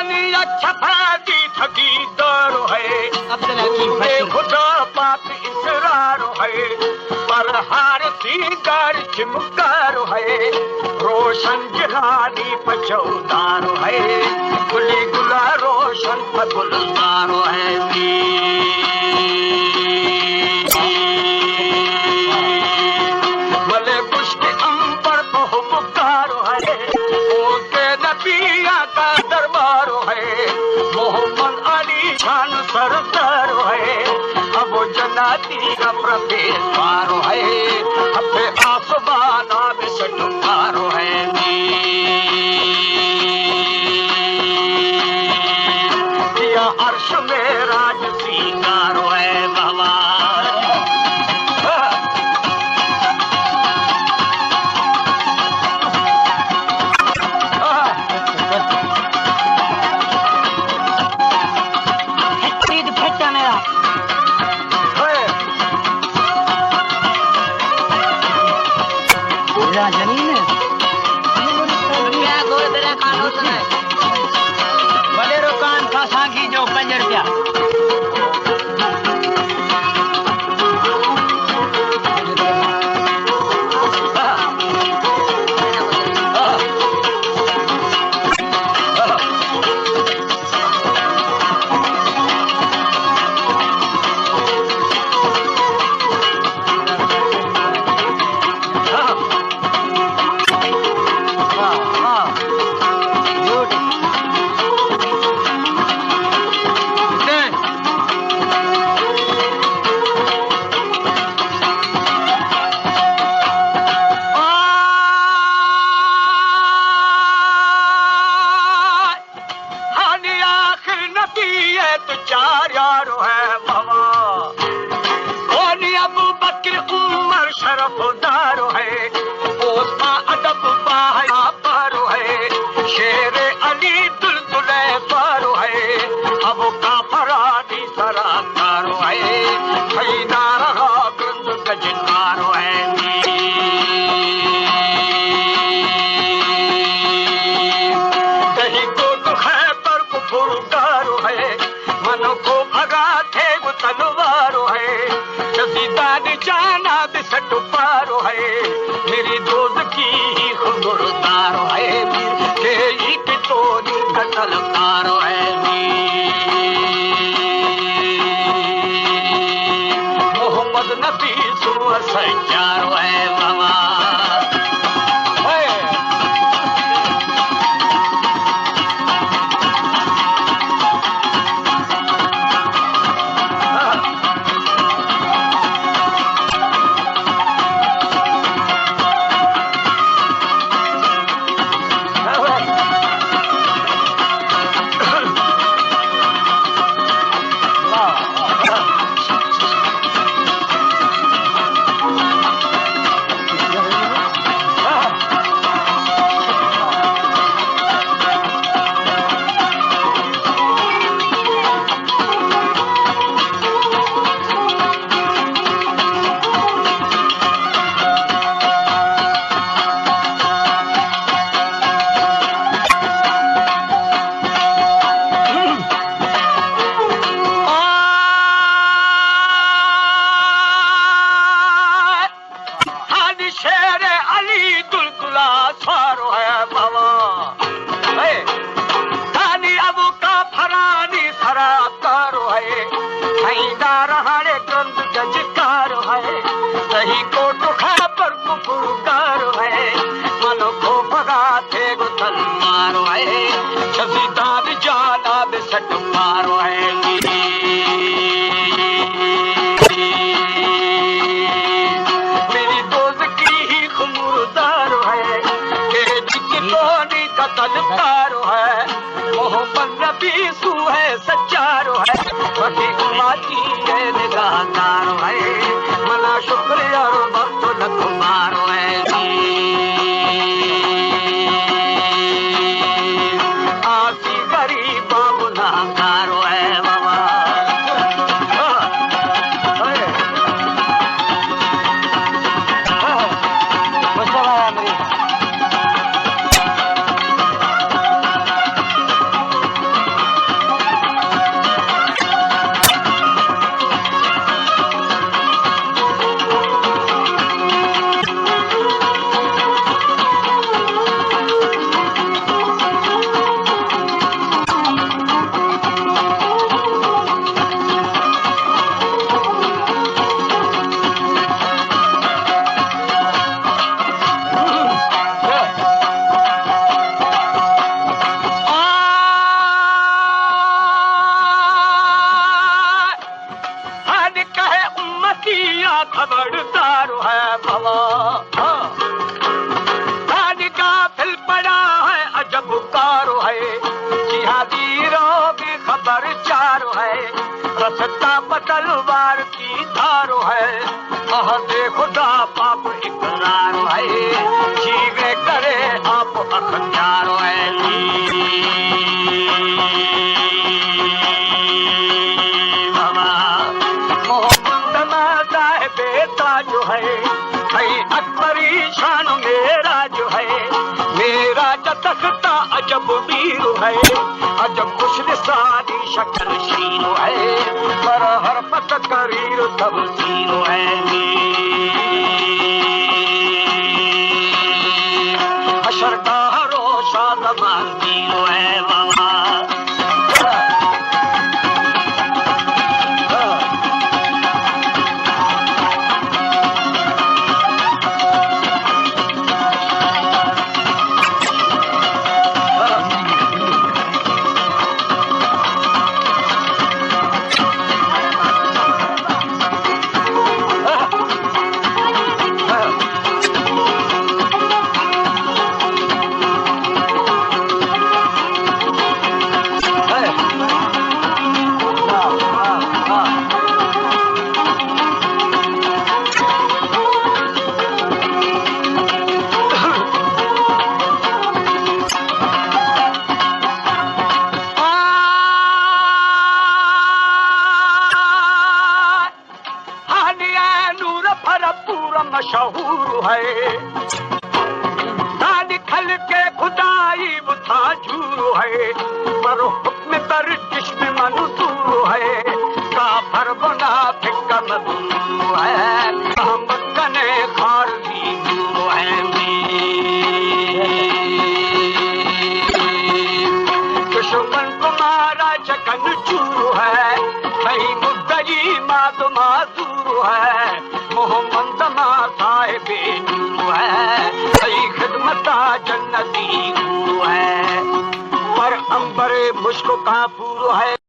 छपाती थकी दौड़ है खुदा पाक इसरार है पर हार सीकर चिमकार है रोशन जहानी पचौदार है गुली गुला रोशन गुलजार है मले पुष्ट अंबर को पुकार है ओके नबिया का दरबार है मोहम्मद अली खान सरदार है अब जन्नती का प्रवेशद्वार है अपने आसमाना में सटुकार है दिया अर्श में राज सिंगार है बाबा मेरी दोस्त की खुबरदार है तेरी की तोरी कतलकार है मोहम्मद नबी सुबह सच्चार है बाबा सच्चारो है बाकी उमाती है निगाहदारो है मना शुक्रिया और वक्त न तुम्हारो है आसी गरीब गुनाहगार हजीरों की खबर चारो है, रसता बदलवार की धारो है, अहदे खुदा पाप इकरार है, जीवे करे आप अखत्यारो है। जो है अकबरी शान मेरा जो है, मेरा तख्ता अजब वीर है, अजब खुशर सादी शक्ल शीरो है, पर हर पत करीर तब सीरो है। हशर का रोशा दमान जीरो है बाबा। मशहूर है निखल के खुदाई बुथा झूर है, पर हुक्म तर जिस्म मंसूर है, काफर मुनाफिक का मजूर है, हम कने खारजी दूर है। दुश्मन तुम्हारा चकन चूर है, कहीं मुद्दई मात माजूर है, मोहम्मद साहिबे नूर है, सही खिदमता जन्नती है, पर अंबरे मुश्क काफूर है।